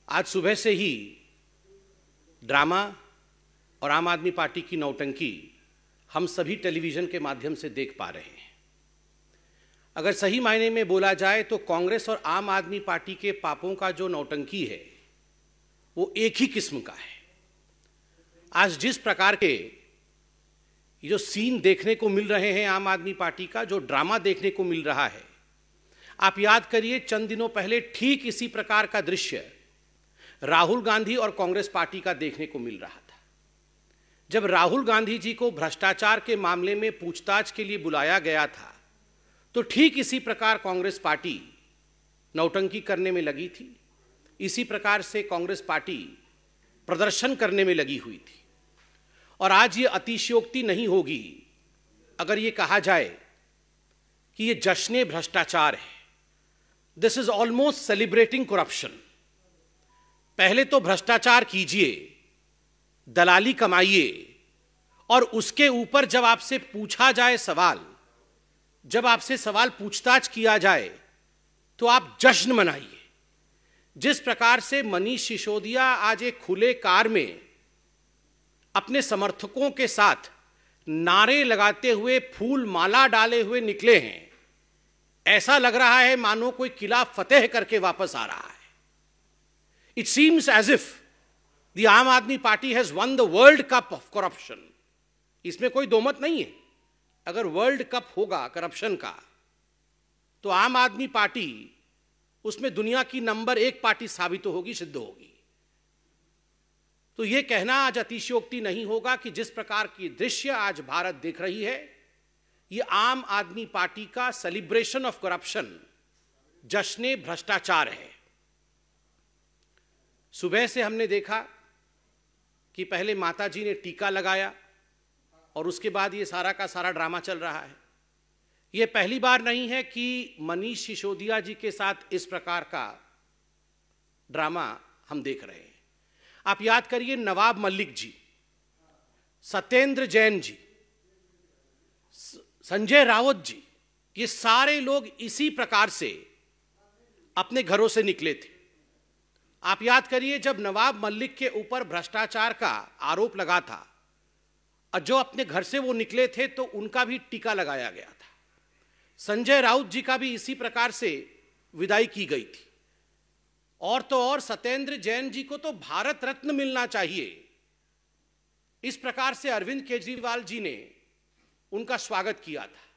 आज सुबह से ही ड्रामा और आम आदमी पार्टी की नौटंकी हम सभी टेलीविज़न के माध्यम से देख पा रहे हैं। अगर सही मायने में बोला जाए तो कांग्रेस और आम आदमी पार्टी के पापों का जो नौटंकी है वो एक ही किस्म का है। आज जिस प्रकार के जो सीन देखने को मिल रहे हैं आम आदमी पार्टी का, जो ड्रामा देखने को मिल रहा है, आप याद करिए चंद दिनों पहले ठीक इसी प्रकार का दृश्य राहुल गांधी और कांग्रेस पार्टी का देखने को मिल रहा था। जब राहुल गांधी जी को भ्रष्टाचार के मामले में पूछताछ के लिए बुलाया गया था तो ठीक इसी प्रकार कांग्रेस पार्टी नौटंकी करने में लगी थी। इसी प्रकार से कांग्रेस पार्टी प्रदर्शन करने में लगी हुई थी। और आज ये अतिशयोक्ति नहीं होगी अगर ये कहा जाए कि ये जश्न भ्रष्टाचार है। This is almost celebrating corruption. पहले तो भ्रष्टाचार कीजिए, दलाली कमाइए, और उसके ऊपर जब आपसे पूछा जाए सवाल, जब आपसे सवाल पूछताछ किया जाए तो आप जश्न मनाइए। जिस प्रकार से मनीष सिसोदिया आज एक खुले कार में अपने समर्थकों के साथ नारे लगाते हुए, फूल माला डाले हुए निकले हैं, ऐसा लग रहा है मानो कोई किला फतेह करके वापस आ रहा है। It seems as if the Aam Aadmi Party has won the world cup of corruption. इसमें कोई दो मत नहीं है। अगर वर्ल्ड कप होगा करप्शन का तो आम आदमी पार्टी उसमें दुनिया की नंबर 1 पार्टी साबित होगी, सिद्ध होगी। तो यह कहना आज अतिशयोक्ति नहीं होगा कि जिस प्रकार की दृश्य आज भारत देख रही है, यह आम आदमी पार्टी का सेलिब्रेशन ऑफ करप्शन, जश्न भ्रष्टाचार है। सुबह से हमने देखा कि पहले माताजी ने टीका लगाया और उसके बाद ये सारा का सारा ड्रामा चल रहा है। यह पहली बार नहीं है कि मनीष सिसोदिया जी के साथ इस प्रकार का ड्रामा हम देख रहे हैं। आप याद करिए, नवाब मलिक जी, सत्येंद्र जैन जी, संजय राउत जी, ये सारे लोग इसी प्रकार से अपने घरों से निकले थे। आप याद करिए, जब नवाब मलिक के ऊपर भ्रष्टाचार का आरोप लगा था और जो अपने घर से वो निकले थे तो उनका भी टीका लगाया गया था। संजय राउत जी का भी इसी प्रकार से विदाई की गई थी। और तो और सत्येंद्र जैन जी को तो भारत रत्न मिलना चाहिए। इस प्रकार से अरविंद केजरीवाल जी ने उनका स्वागत किया था।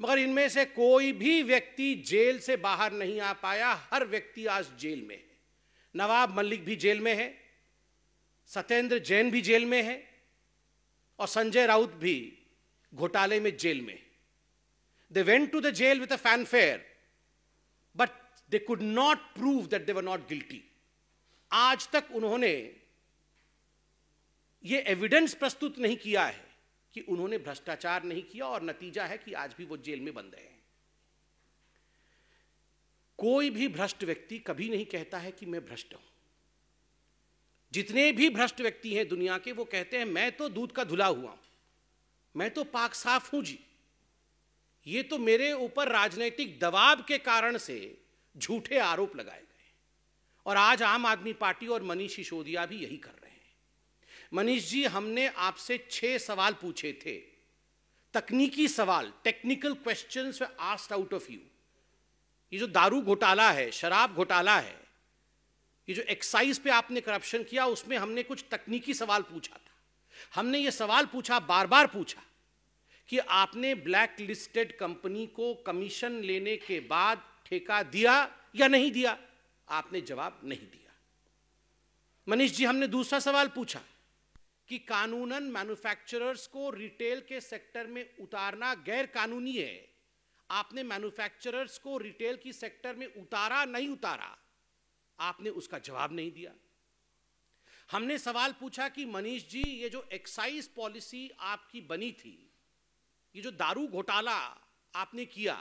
मगर इनमें से कोई भी व्यक्ति जेल से बाहर नहीं आ पाया। हर व्यक्ति आज जेल में है। नवाब मलिक भी जेल में है, सत्येंद्र जैन भी जेल में है और संजय राउत भी घोटाले में जेल में है। They went to the jail with a fanfare, but they could not prove that they were not guilty. आज तक उन्होंने ये एविडेंस प्रस्तुत नहीं किया है कि उन्होंने भ्रष्टाचार नहीं किया, और नतीजा है कि आज भी वो जेल में बंद हैं। कोई भी भ्रष्ट व्यक्ति कभी नहीं कहता है कि मैं भ्रष्ट हूं। जितने भी भ्रष्ट व्यक्ति हैं दुनिया के, वो कहते हैं मैं तो दूध का धुला हुआ हूं, मैं तो पाक साफ हूं जी। ये तो मेरे ऊपर राजनीतिक दबाव के कारण से झूठे आरोप लगाए गए। और आज आम आदमी पार्टी और मनीष सिसोदिया भी यही कर रहे हैं। मनीष जी, हमने आपसे 6 सवाल पूछे थे, तकनीकी सवाल, technical questions were asked out of you. ये जो दारू घोटाला है, शराब घोटाला है, ये जो एक्साइज पे आपने करप्शन किया, उसमें हमने कुछ तकनीकी सवाल पूछा था। हमने ये सवाल पूछा, बार बार पूछा, कि आपने ब्लैक लिस्टेड कंपनी को कमीशन लेने के बाद ठेका दिया या नहीं दिया। आपने जवाब नहीं दिया। मनीष जी, हमने दूसरा सवाल पूछा कि कानूनन मैन्युफैक्चरर्स को रिटेल के सेक्टर में उतारना गैर कानूनी है। आपने मैन्युफैक्चरर्स को रिटेल की सेक्टर में उतारा नहीं उतारा, आपने उसका जवाब नहीं दिया। हमने सवाल पूछा कि मनीष जी, ये जो एक्साइज पॉलिसी आपकी बनी थी, ये जो दारू घोटाला आपने किया,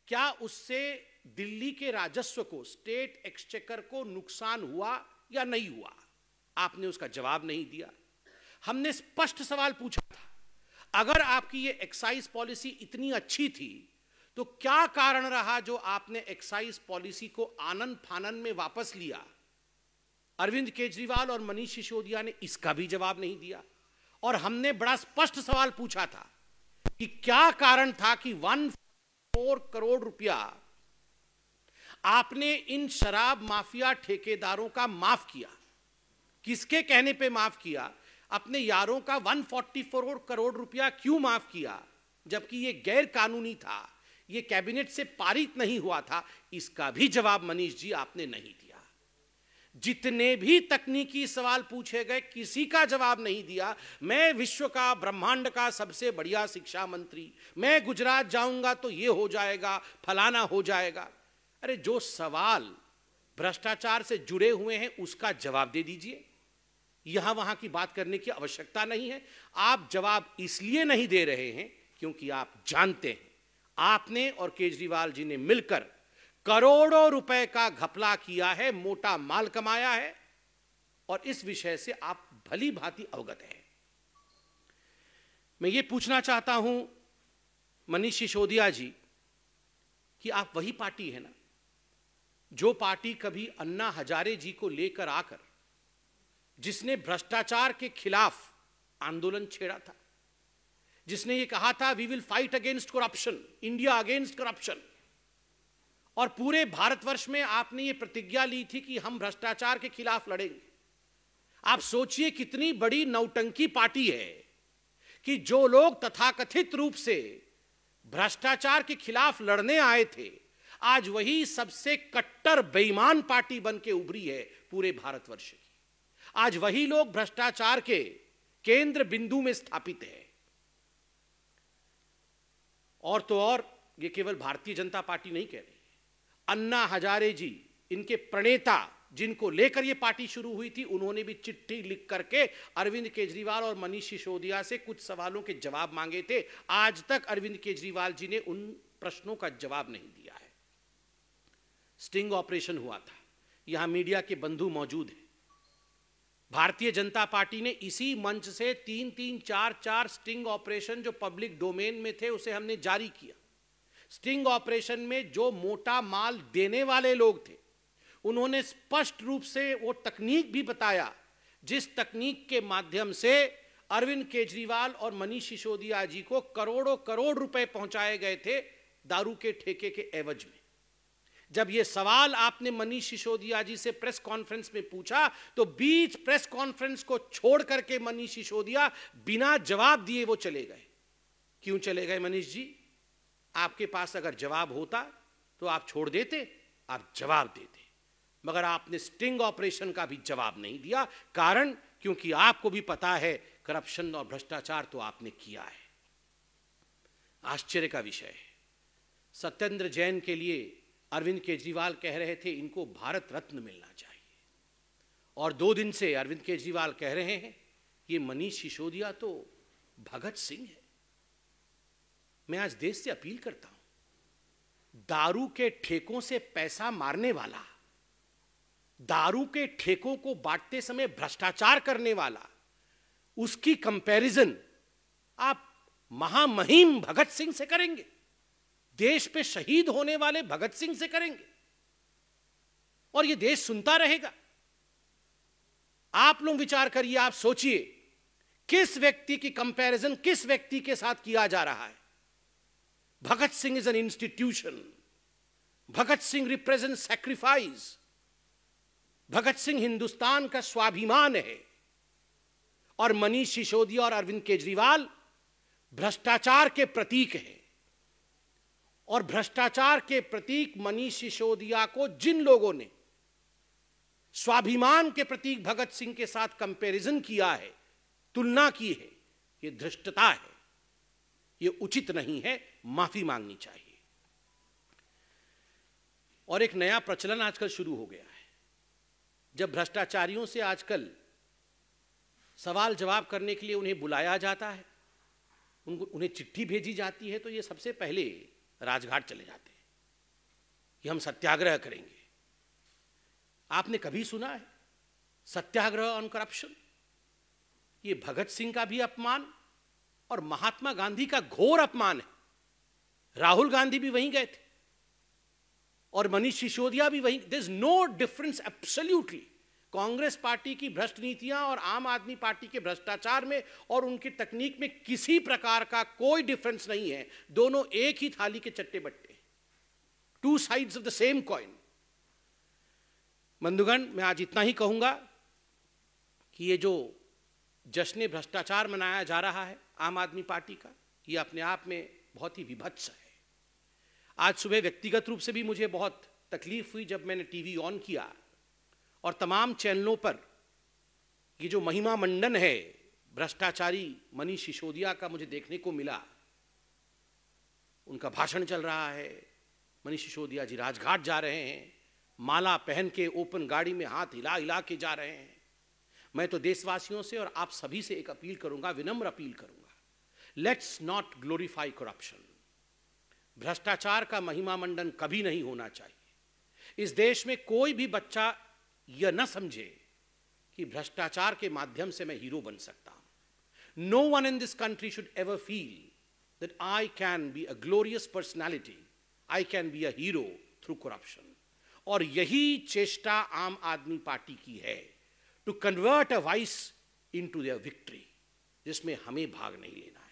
क्या उससे दिल्ली के राजस्व को, स्टेट एक्सचेकर को नुकसान हुआ या नहीं हुआ? आपने उसका जवाब नहीं दिया। हमने स्पष्ट सवाल पूछा था, अगर आपकी ये एक्साइज पॉलिसी इतनी अच्छी थी तो क्या कारण रहा जो आपने एक्साइज पॉलिसी को आनन फानन में वापस लिया? अरविंद केजरीवाल और मनीष सिसोदिया ने इसका भी जवाब नहीं दिया। और हमने बड़ा स्पष्ट सवाल पूछा था कि क्या कारण था कि 1.4 करोड़ रुपया आपने इन शराब माफिया ठेकेदारों का माफ किया। किसके कहने पे माफ किया? अपने यारों का 144 करोड़ रुपया क्यों माफ किया, जबकि यह गैर कानूनी था, यह कैबिनेट से पारित नहीं हुआ था? इसका भी जवाब मनीष जी आपने नहीं दिया। जितने भी तकनीकी सवाल पूछे गए किसी का जवाब नहीं दिया। मैं विश्व का, ब्रह्मांड का सबसे बढ़िया शिक्षा मंत्री, मैं गुजरात जाऊंगा तो ये हो जाएगा, फलाना हो जाएगा। अरे जो सवाल भ्रष्टाचार से जुड़े हुए हैं उसका जवाब दे दीजिए। यहां वहां की बात करने की आवश्यकता नहीं है। आप जवाब इसलिए नहीं दे रहे हैं क्योंकि आप जानते हैं आपने और केजरीवाल जी ने मिलकर करोड़ों रुपए का घपला किया है, मोटा माल कमाया है, और इस विषय से आप भली भांति अवगत हैं। मैं ये पूछना चाहता हूं मनीष सिसोदिया जी कि आप वही पार्टी है ना जो पार्टी कभी अन्ना हजारे जी को लेकर आकर जिसने भ्रष्टाचार के खिलाफ आंदोलन छेड़ा था, जिसने ये कहा था we will fight against corruption, India against corruption, और पूरे भारतवर्ष में आपने ये प्रतिज्ञा ली थी कि हम भ्रष्टाचार के खिलाफ लड़ेंगे। आप सोचिए कितनी बड़ी नौटंकी पार्टी है कि जो लोग तथाकथित रूप से भ्रष्टाचार के खिलाफ लड़ने आए थे, आज वही सबसे कट्टर बेईमान पार्टी बन के उभरी है पूरे भारतवर्ष की। आज वही लोग भ्रष्टाचार के केंद्र बिंदु में स्थापित है। और तो और ये केवल भारतीय जनता पार्टी नहीं कह रही, अन्ना हजारे जी, इनके प्रणेता जिनको लेकर यह पार्टी शुरू हुई थी, उन्होंने भी चिट्ठी लिख करके अरविंद केजरीवाल और मनीष सिसोदिया से कुछ सवालों के जवाब मांगे थे। आज तक अरविंद केजरीवाल जी ने उन प्रश्नों का जवाब नहीं दिया है। स्टिंग ऑपरेशन हुआ था, यहां मीडिया के बंधु मौजूद हैं। भारतीय जनता पार्टी ने इसी मंच से 3-3, 4-4 स्टिंग ऑपरेशन जो पब्लिक डोमेन में थे उसे हमने जारी किया। स्टिंग ऑपरेशन में जो मोटा माल देने वाले लोग थे उन्होंने स्पष्ट रूप से वो तकनीक भी बताया जिस तकनीक के माध्यम से अरविंद केजरीवाल और मनीष सिसोदिया जी को करोड़ों करोड़ रुपए पहुंचाए गए थे दारू के ठेके के एवज में। जब ये सवाल आपने मनीष सिसोदिया जी से प्रेस कॉन्फ्रेंस में पूछा तो बीच प्रेस कॉन्फ्रेंस को छोड़ करके मनीष सिसोदिया बिना जवाब दिए वो चले गए। क्यों चले गए मनीष जी? आपके पास अगर जवाब होता तो आप छोड़ देते, आप जवाब देते, मगर आपने स्टिंग ऑपरेशन का भी जवाब नहीं दिया। कारण क्योंकि आपको भी पता है करप्शन और भ्रष्टाचार तो आपने किया है। आश्चर्य का विषय है, सत्येंद्र जैन के लिए अरविंद केजरीवाल कह रहे थे इनको भारत रत्न मिलना चाहिए, और 2 दिन से अरविंद केजरीवाल कह रहे हैं ये मनीष सिसोदिया तो भगत सिंह है। मैं आज देश से अपील करता हूं, दारू के ठेकों से पैसा मारने वाला, दारू के ठेकों को बांटते समय भ्रष्टाचार करने वाला, उसकी कंपैरिजन आप महामहिम भगत सिंह से करेंगे, देश पे शहीद होने वाले भगत सिंह से करेंगे, और यह देश सुनता रहेगा। आप लोग विचार करिए, आप सोचिए किस व्यक्ति की कंपैरिजन किस व्यक्ति के साथ किया जा रहा है। Bhagat Singh is an institution, Bhagat Singh represent sacrifice, Bhagat Singh Hindustan का स्वाभिमान है, और मनीष सिसोदिया और अरविंद केजरीवाल भ्रष्टाचार के प्रतीक हैं। और भ्रष्टाचार के प्रतीक मनीष सिसोदिया को जिन लोगों ने स्वाभिमान के प्रतीक भगत सिंह के साथ कंपैरिजन किया है, तुलना की है, यह धृष्टता है, यह उचित नहीं है, माफी मांगनी चाहिए। और एक नया प्रचलन आजकल शुरू हो गया है, जब भ्रष्टाचारियों से आजकल सवाल जवाब करने के लिए उन्हें बुलाया जाता है, उन्हें चिट्ठी भेजी जाती है, तो ये सबसे पहले राजघाट चले जाते हैं कि हम सत्याग्रह करेंगे। आपने कभी सुना है सत्याग्रह ऑन करप्शन? ये भगत सिंह का भी अपमान और महात्मा गांधी का घोर अपमान है। राहुल गांधी भी वहीं गए थे और मनीष सिसोदिया भी वहीं। There is no difference absolutely. Congress party की भ्रष्ट नीतियां और आम आदमी पार्टी के भ्रष्टाचार में और उनकी तकनीक में किसी प्रकार का कोई डिफरेंस नहीं है। दोनों एक ही थाली के चट्टे बट्टे, two sides of the same coin. बंधुगण, मैं आज इतना ही कहूंगा कि ये जो जश्न भ्रष्टाचार मनाया जा रहा है आम आदमी पार्टी का, ये अपने आप में बहुत ही विभत्स है। आज सुबह व्यक्तिगत रूप से भी मुझे बहुत तकलीफ हुई जब मैंने टीवी ऑन किया और तमाम चैनलों पर ये जो महिमा मंडन है भ्रष्टाचारी मनीष सिसोदिया का मुझे देखने को मिला। उनका भाषण चल रहा है, मनीष सिसोदिया जी राजघाट जा रहे हैं, माला पहन के ओपन गाड़ी में हाथ हिला हिला के जा रहे हैं। मैं तो देशवासियों से और आप सभी से एक अपील करूंगा, विनम्र अपील करूंगा, लेट्स नॉट ग्लोरीफाई करप्शन। भ्रष्टाचार का महिमा मंडन कभी नहीं होना चाहिए। इस देश में कोई भी बच्चा यह न समझे कि भ्रष्टाचार के माध्यम से मैं हीरो बन सकता हूं। No one in this country should ever feel that I can be a glorious personality, I can be a hero through corruption. और यही चेष्टा आम आदमी पार्टी की है, to convert a vice into their victory, जिसमें हमें भाग नहीं लेना है।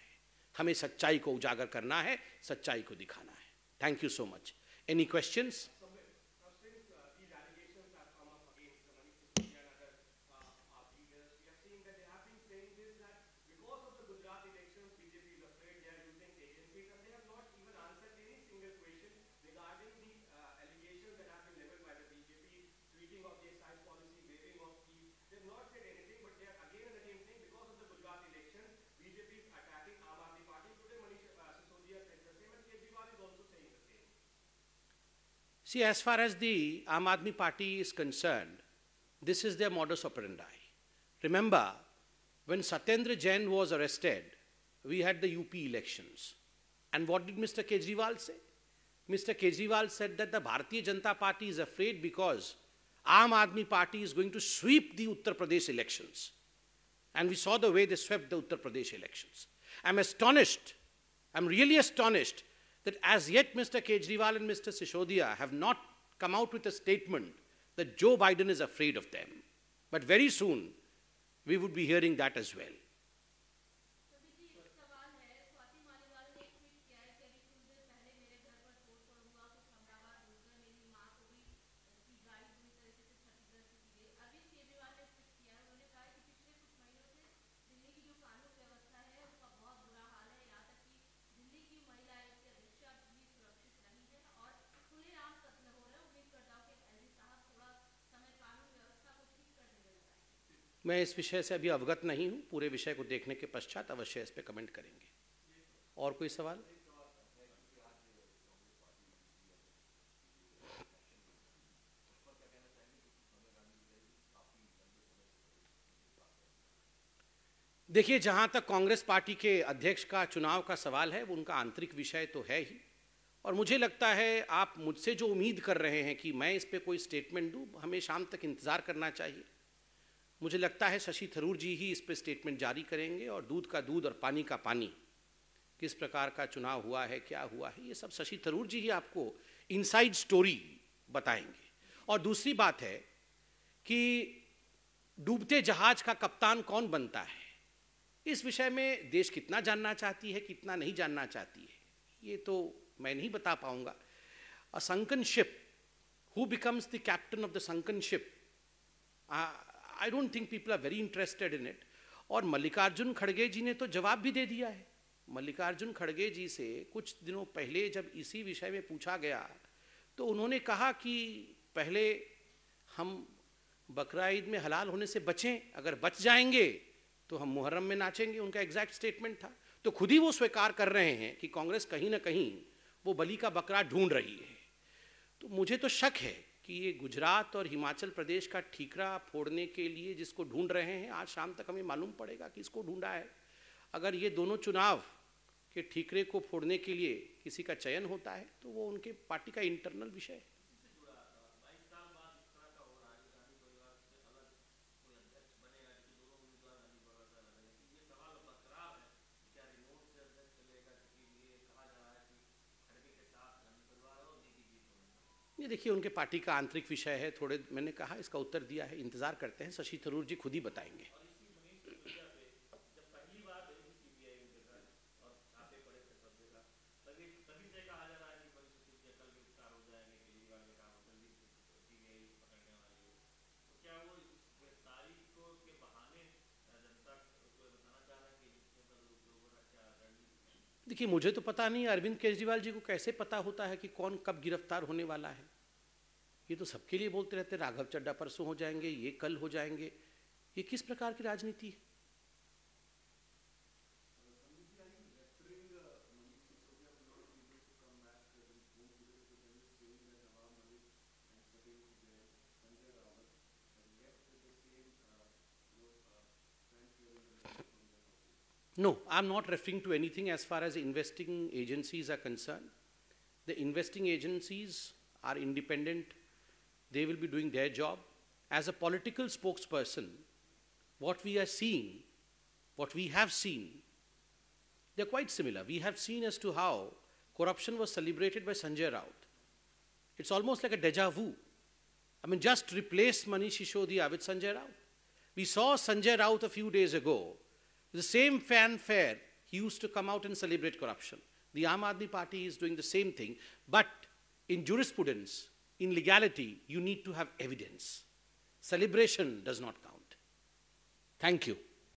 हमें सच्चाई को उजागर करना है, सच्चाई को दिखाना है। Thank you so much. Any questions? See, as far as the Aam Aadmi Party is concerned, this is their modus operandi. Remember, when Satyendra Jain was arrested, we had the UP elections. And what did Mr. Kejriwal say? Mr. Kejriwal said that the Bharatiya Janata Party is afraid because Aam Aadmi Party is going to sweep the Uttar Pradesh elections. And we saw the way they swept the Uttar Pradesh elections. I'm astonished, I'm really astonished that as yet Mr. Kejriwal and Mr. Sisodia have not come out with a statement that Joe Biden is afraid of them. But very soon, we would be hearing that as well. मैं इस विषय से अभी अवगत नहीं हूं, पूरे विषय को देखने के पश्चात अवश्य इस पर कमेंट करेंगे। और कोई सवाल? देखिए, जहां तक कांग्रेस पार्टी के अध्यक्ष का चुनाव का सवाल है, वो उनका आंतरिक विषय तो है ही। और मुझे लगता है आप मुझसे जो उम्मीद कर रहे हैं कि मैं इस पे कोई स्टेटमेंट दूं, हमें शाम तक इंतजार करना चाहिए। मुझे लगता है शशि थरूर जी ही इस पे स्टेटमेंट जारी करेंगे और दूध का दूध और पानी का पानी, किस प्रकार का चुनाव हुआ है, क्या हुआ है, ये सब शशि थरूर जी ही आपको इनसाइड स्टोरी बताएंगे। और दूसरी बात है कि डूबते जहाज का कप्तान कौन बनता है, इस विषय में देश कितना जानना चाहती है, कितना नहीं जानना चाहती है, ये तो मैं नहीं बता पाऊंगा। अ sunken ship, who becomes the captain of the sunken ship? I don't think people are very interested in it. और मल्लिकार्जुन खड़गे जी ने तो जवाब भी दे दिया है। मल्लिकार्जुन खड़गे जी से कुछ दिनों पहले जब इसी विषय में पूछा गया तो उन्होंने कहा कि पहले हम बकरा ईद में हलाल होने से बचें, अगर बच जाएंगे तो हम मुहर्रम में नाचेंगे, उनका एग्जैक्ट स्टेटमेंट था। तो खुद ही वो स्वीकार कर रहे हैं कि कांग्रेस कहीं ना कहीं वो बलि का बकरा ढूंढ रही है। तो मुझे तो शक है कि ये गुजरात और हिमाचल प्रदेश का ठीकरा फोड़ने के लिए जिसको ढूंढ रहे हैं, आज शाम तक हमें मालूम पड़ेगा कि इसको ढूंढा है। अगर ये दोनों चुनाव के ठीकरे को फोड़ने के लिए किसी का चयन होता है तो वो उनके पार्टी का इंटरनल विषय है। ये देखिए उनके पार्टी का आंतरिक विषय है, थोड़े मैंने कहा इसका उत्तर दिया है, इंतजार करते हैं, शशि थरूर जी खुद ही बताएंगे। देखिए मुझे तो पता नहीं अरविंद केजरीवाल जी को कैसे पता होता है कि कौन कब गिरफ्तार होने वाला है। ये तो सबके लिए बोलते रहते, राघव चड्ढा परसों हो जाएंगे, ये कल हो जाएंगे। ये किस प्रकार की राजनीति है? No, I'm not referring to anything as far as investing agencies are concerned. The investing agencies are independent. They will be doing their job. As a political spokesperson, what we are seeing, what we have seen, they're quite similar. We have seen as to how corruption was celebrated by Sanjay Raut. It's almost like a deja vu. I mean, just replace Manish Sisodiya with Sanjay Raut. We saw Sanjay Raut a few days ago. The same fanfare, he used to come out and celebrate corruption. The Aam Aadmi Party is doing the same thing, but in jurisprudence, in legality, you need to have evidence. Celebration does not count. Thank you.